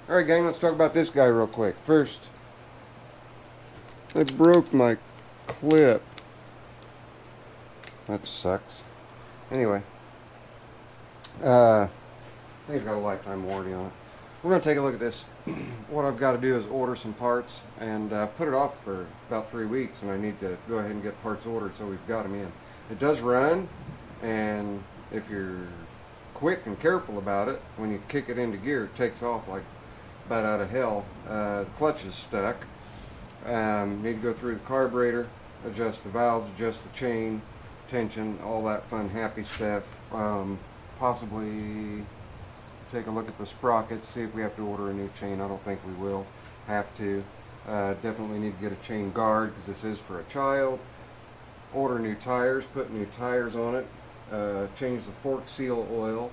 Alright gang, let's talk about this guy real quick. First, I broke my clip. That sucks. Anyway, I think it's got a lifetime warranty on it. We're going to take a look at this. What I've got to do is order some parts and put it off for about 3 weeks, and I need to go ahead and get parts ordered so we've got them in. It does run, and if you're quick and careful about it, when you kick it into gear, it takes off like bat out of hell. The clutch is stuck. Need to go through the carburetor, adjust the valves, adjust the chain, tension, all that fun happy stuff. Possibly take a look at the sprockets, see if we have to order a new chain. I don't think we will have to. Definitely need to get a chain guard because this is for a child. Order new tires, put new tires on it, change the fork seal oil,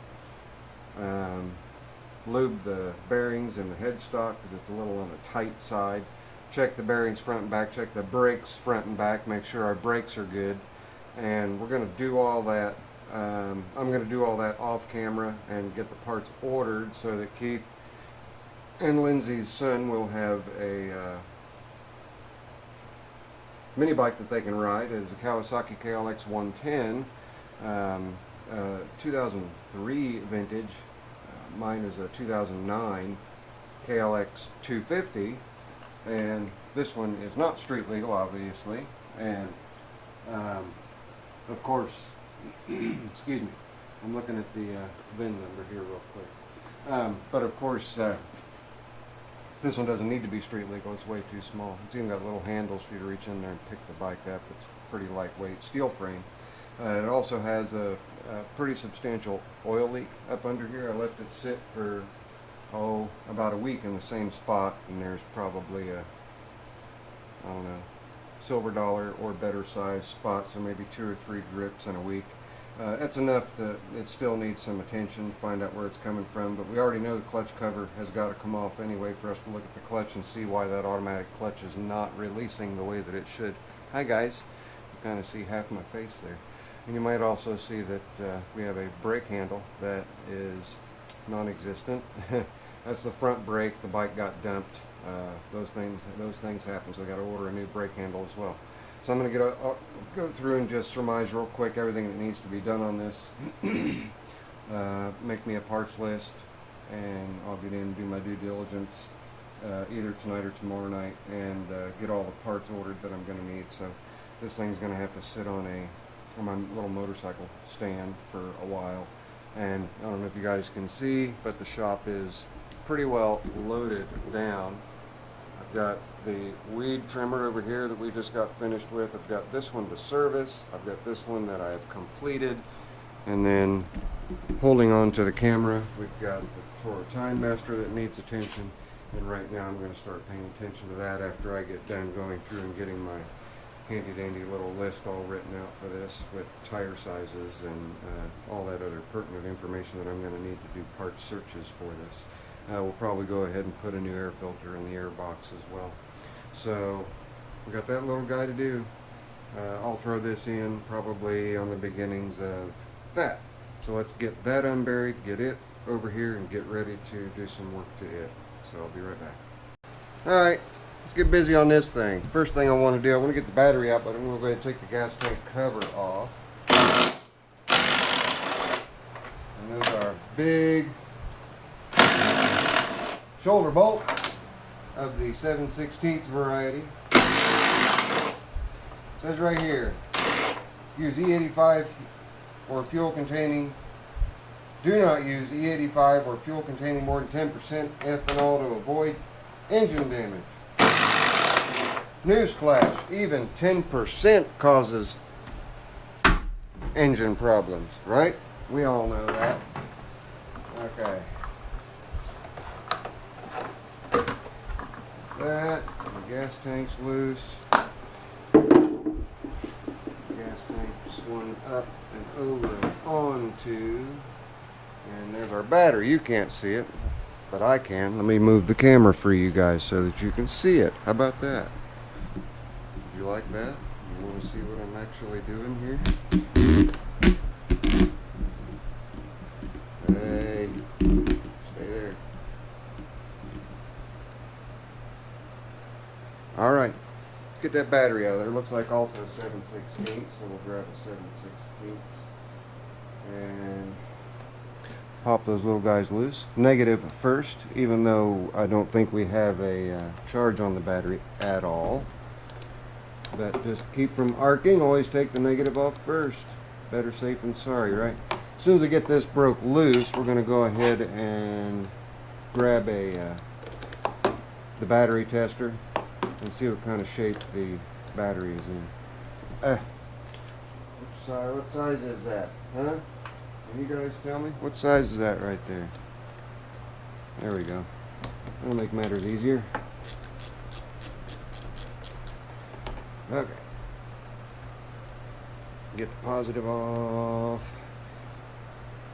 lube the bearings and the headstock because it's a little on the tight side. Check the bearings front and back, check the brakes front and back, make sure our brakes are good. And we're going to do all that. I'm going to do all that off camera and get the parts ordered so that Keith and Lindsay's son will have a mini bike that they can ride. It is a Kawasaki KLX 110, 2003 vintage. Mine is a 2009 KLX 250, and this one is not street legal, obviously. And of course, excuse me, I'm looking at the VIN number here real quick. But of course, this one doesn't need to be street legal. It's way too small. It's even got little handles for you to reach in there and pick the bike up. It's pretty lightweight, steel frame. It also has a pretty substantial oil leak up under here. I left it sit for about a week in the same spot, and there's probably a, I don't know, silver dollar or better size spot, so maybe 2 or 3 drips in a week. That's enough that it still needs some attention, find out where it's coming from, but we already know the clutch cover has got to come off anyway for us to look at the clutch and see why that automatic clutch is not releasing the way that it should. Hi guys, you kind of see half my face there. And you might also see that we have a brake handle that is non-existent. That's the front brake. The bike got dumped. Those things happen, so we got to order a new brake handle as well. So I'm going to go through and just surmise real quick everything that needs to be done on this. Make me a parts list, and I'll get in and do my due diligence either tonight or tomorrow night, and get all the parts ordered that I'm going to need. So this thing's going to have to sit on my little motorcycle stand for a while. And I don't know if you guys can see, but the shop is pretty well loaded down. I've got the weed trimmer over here that we just got finished with. I've got this one to service. I've got this one that I have completed. And then holding on to the camera, we've got the Toro Time Master that needs attention. And right now I'm going to start paying attention to that after I get done going through and getting my handy dandy little list all written out for this with tire sizes and all that other pertinent information that I'm going to need to do part searches for this. We'll probably go ahead and put a new air filter in the air box as well. So we got that little guy to do. I'll throw this in probably on the beginnings of that. So let's get that unburied, get it over here, and get ready to do some work to it. So I'll be right back. Alright, let's get busy on this thing. First thing I want to do, I want to get the battery out, but I'm going to go ahead and take the gas tank cover off. And those are big shoulder bolts of the 7/16 variety. It says right here, use E85 or fuel containing. Do not use E85 or fuel containing more than 10% ethanol to avoid engine damage. Newsflash, even 10% causes engine problems, right? We all know that. Okay. That, the gas tank's loose. Gas tank swung up and over and onto. And there's our battery. You can't see it, but I can. Let me move the camera for you guys so that you can see it. How about that? Did you like that? You want to see what I'm actually doing here? Hey, stay there. Alright, let's get that battery out of there. Looks like also 7/16, so we'll grab a 7/16 and pop those little guys loose. Negative first, even though I don't think we have a charge on the battery at all. But just keep from arcing, always take the negative off first. Better safe than sorry, right? As soon as we get this broke loose, we're going to go ahead and grab the battery tester and see what kind of shape the battery is in. What size is that? Huh? Can you guys tell me? What size is that right there? There we go. That'll make matters easier. Okay. Get the positive off,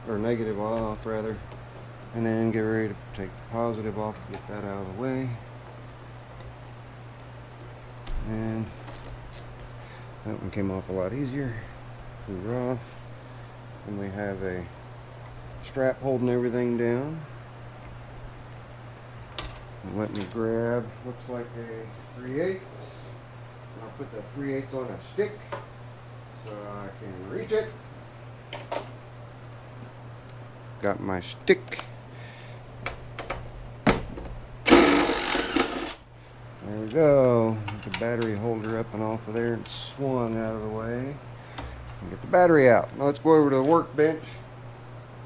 or negative off rather, and then get ready to take the positive off, get that out of the way. And that one came off a lot easier. Screw off. And we have a strap holding everything down. And let me grab, looks like a 3/8. I'll put the 3/8 on a stick so I can reach it. Got my stick. There we go. Get the battery holder up and off of there and swung out of the way. And get the battery out. Now let's go over to the workbench.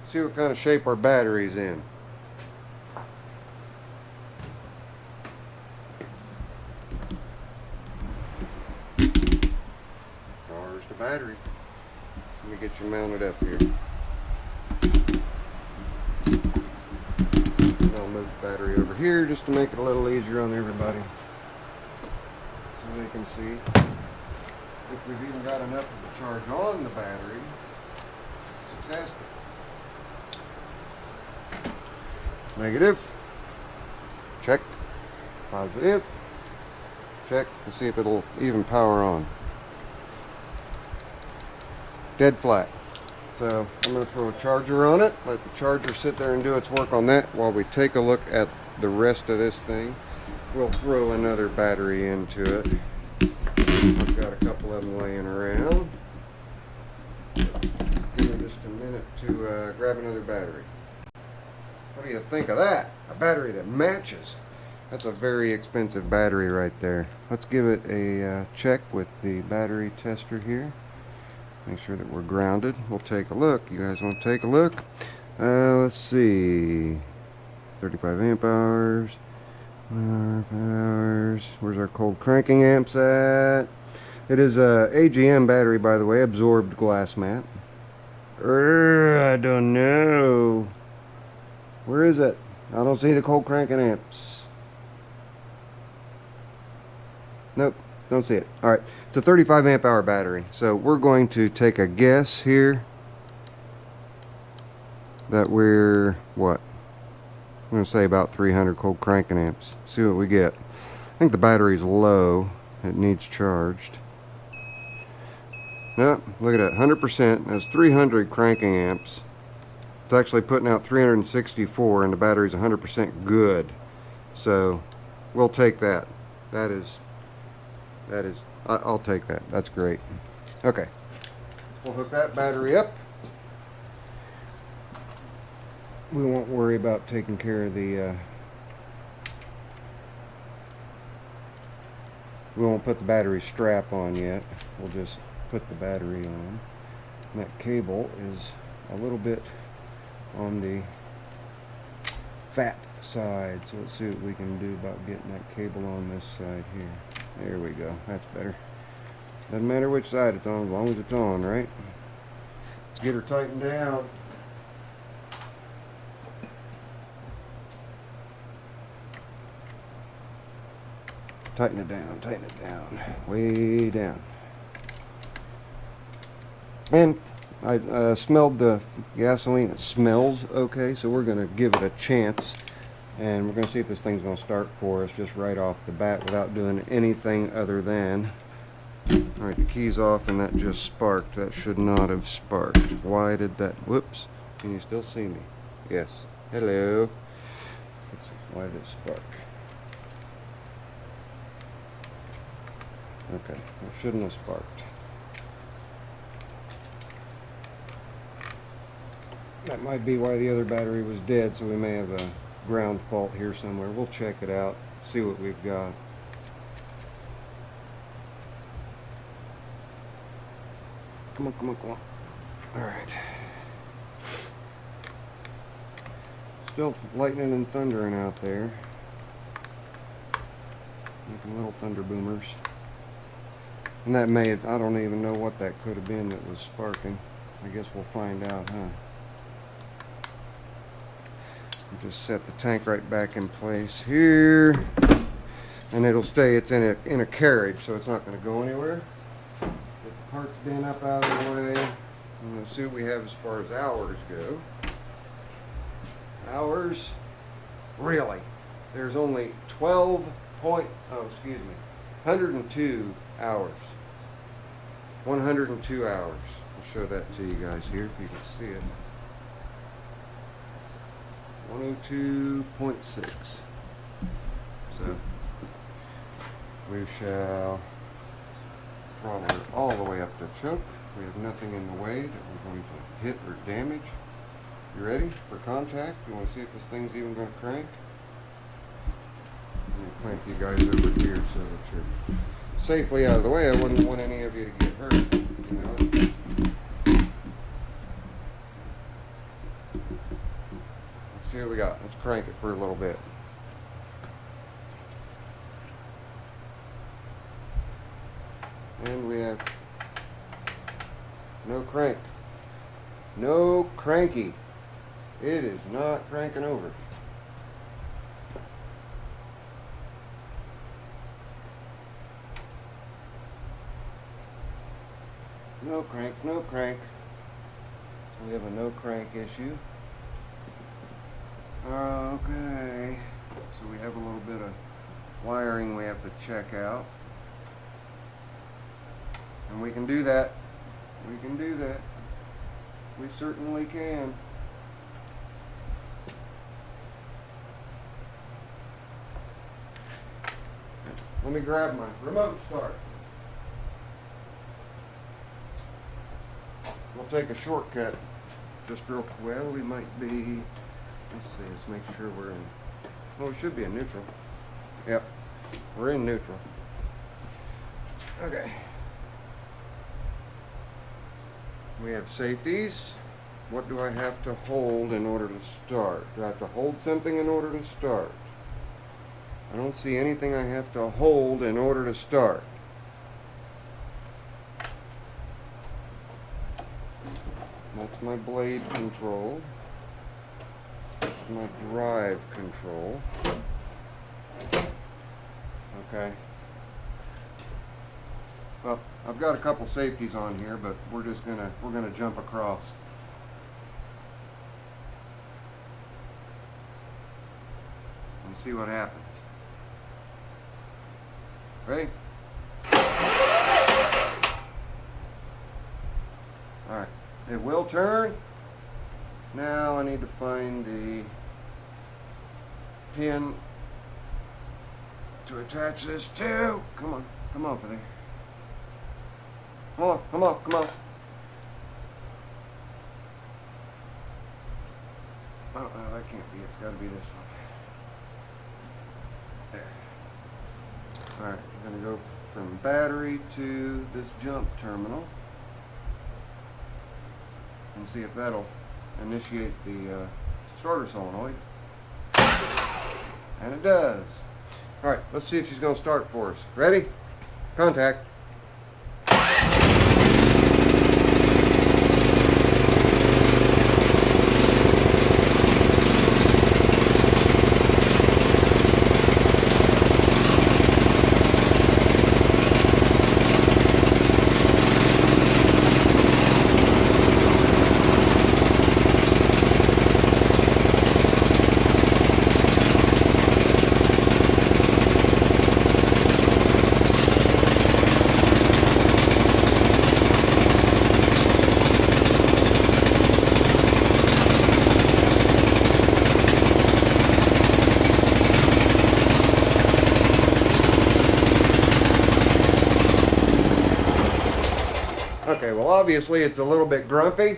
See what kind of shape our battery's in. There's the battery. Let me get you mounted up here. I'll move the battery over here just to make it a little easier on everybody, so they can see if we've even got enough of the charge on the battery to test it. Negative. Check. Positive. Check to see if it'll even power on. Dead flat. So I'm going to throw a charger on it, let the charger sit there and do its work on that while we take a look at the rest of this thing. We'll throw another battery into it. I've got a couple of them laying around. Give me just a minute to grab another battery. What do you think of that? A battery that matches. That's a very expensive battery right there. Let's give it a check with the battery tester here. Make sure that we're grounded. We'll take a look. You guys want to take a look? Let's see. 35 amp hours. Where's our cold cranking amps at? It is a AGM battery, by the way, absorbed glass mat. I don't know. Where is it? I don't see the cold cranking amps. Nope. Don't see it. Alright, it's a 35 amp hour battery. So we're going to take a guess here that we're, what? I'm going to say about 300 cold cranking amps. See what we get. I think the battery's low. It needs charged. Nope, look at that. 100%. That's 300 cranking amps. It's actually putting out 364 and the battery's 100% good. So we'll take that. That is, I'll take that. That's great. Okay. We'll hook that battery up. We won't worry about taking care of the, we won't put the battery strap on yet. We'll just put the battery on. And that cable is a little bit on the fat side. So let's see what we can do about getting that cable on this side here. There we go. That's better. Doesn't matter which side it's on as long as it's on, right? Let's get her tightened down. Tighten it down, way down. And I smelled the gasoline. It smells okay, so we're going to give it a chance. And we're going to see if this thing's going to start for us just right off the bat without doing anything other than... Alright, the key's off and that just sparked. That should not have sparked. Why did that... Whoops. Can you still see me? Yes. Hello. Let's see. Why did it spark? Okay, it shouldn't have sparked. That might be why the other battery was dead, so we may have a ground fault here somewhere. We'll check it out, see what we've got. Come on, come on, come on. Alright. Still lightning and thundering out there. Making little thunder boomers. And that may have, I don't even know what that could have been that was sparking. I guess we'll find out, huh? Just set the tank right back in place here. And it'll stay, it's in a carriage, so it's not going to go anywhere. Get the parts bin up out of the way. And let's see what we have as far as hours go. Hours? Really? There's only 102 hours. 102 hours. I'll show that to you guys here if you can see it. 102.6. So we shall throttle it all the way up to choke. We have nothing in the way that we're going to hit or damage. You ready for contact? You want to see if this thing's even going to crank? I'm going to clamp you guys over here so that you're safely out of the way. I wouldn't want any of you to get hurt, you know. Let's see what we got. Let's crank it for a little bit. And we have no crank. No cranky. It is not cranking over. No crank, no crank. So we have a no crank issue. Okay. So we have a little bit of wiring we have to check out. And we can do that. We can do that. We certainly can. Let me grab my remote start. We'll take a shortcut just real quick. Well, we might be, let's see, let's make sure we're in, well, we should be in neutral. Yep, we're in neutral. Okay. We have safeties. What do I have to hold in order to start? Do I have to hold something in order to start? I don't see anything I have to hold in order to start. That's my blade control. That's my drive control. Okay. Well, I've got a couple safeties on here, but we're gonna jump across. And see what happens. Ready? Alright. It will turn. Now I need to find the pin to attach this to. Come on. Come on for there. Come on. Come on. Come on. Oh, no, that can't be. It's got to be this one. There. Alright, I'm going to go from battery to this jump terminal and see if that'll initiate the starter solenoid. And it does. Alright, let's see if she's going to start for us. Ready? Contact. obviously it's a little bit grumpy.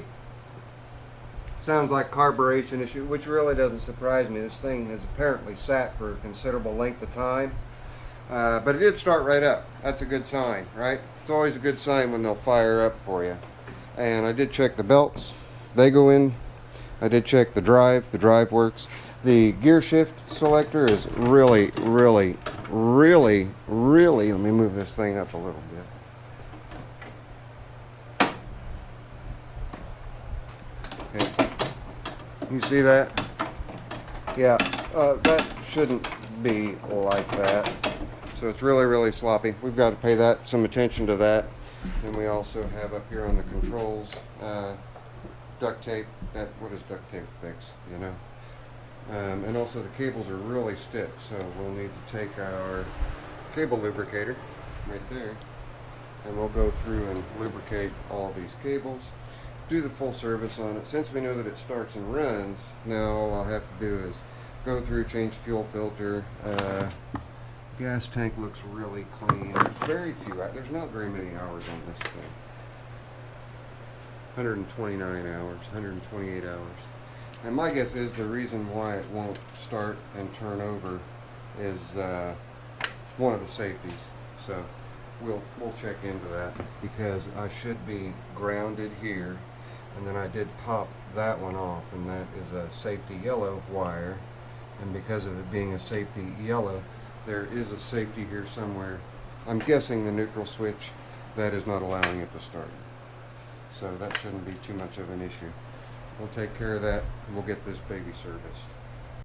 Sounds like carburation issue, which really doesn't surprise me. This thing has apparently sat for a considerable length of time. But it did start right up. That's a good sign, right? It's always a good sign when they'll fire up for you. And I did check the belts. They go in. I did check the drive. The drive works. The gear shift selector is really, really, really, really, let me move this thing up a little bit. Okay. You see that? Yeah, that shouldn't be like that. So it's really, really sloppy. We've got to pay that some attention to that. And we also have up here on the controls, duct tape. What does duct tape fix, you know? And also the cables are really stiff, so we'll need to take our cable lubricator right there, and we'll go through and lubricate all these cables, do the full service on it. Since we know that it starts and runs, now all I'll have to do is go through, change fuel filter. Gas tank looks really clean. There's not very many hours on this thing. 129 hours, 128 hours. And my guess is the reason why it won't start and turn over is one of the safeties. So we'll check into that, because I should be grounded here, and then I did pop that one off, and that is a safety yellow wire, and because of it being a safety yellow, there is a safety here somewhere. I'm guessing the neutral switch that is not allowing it to start. So that shouldn't be too much of an issue. We'll take care of that, and we'll get this baby serviced.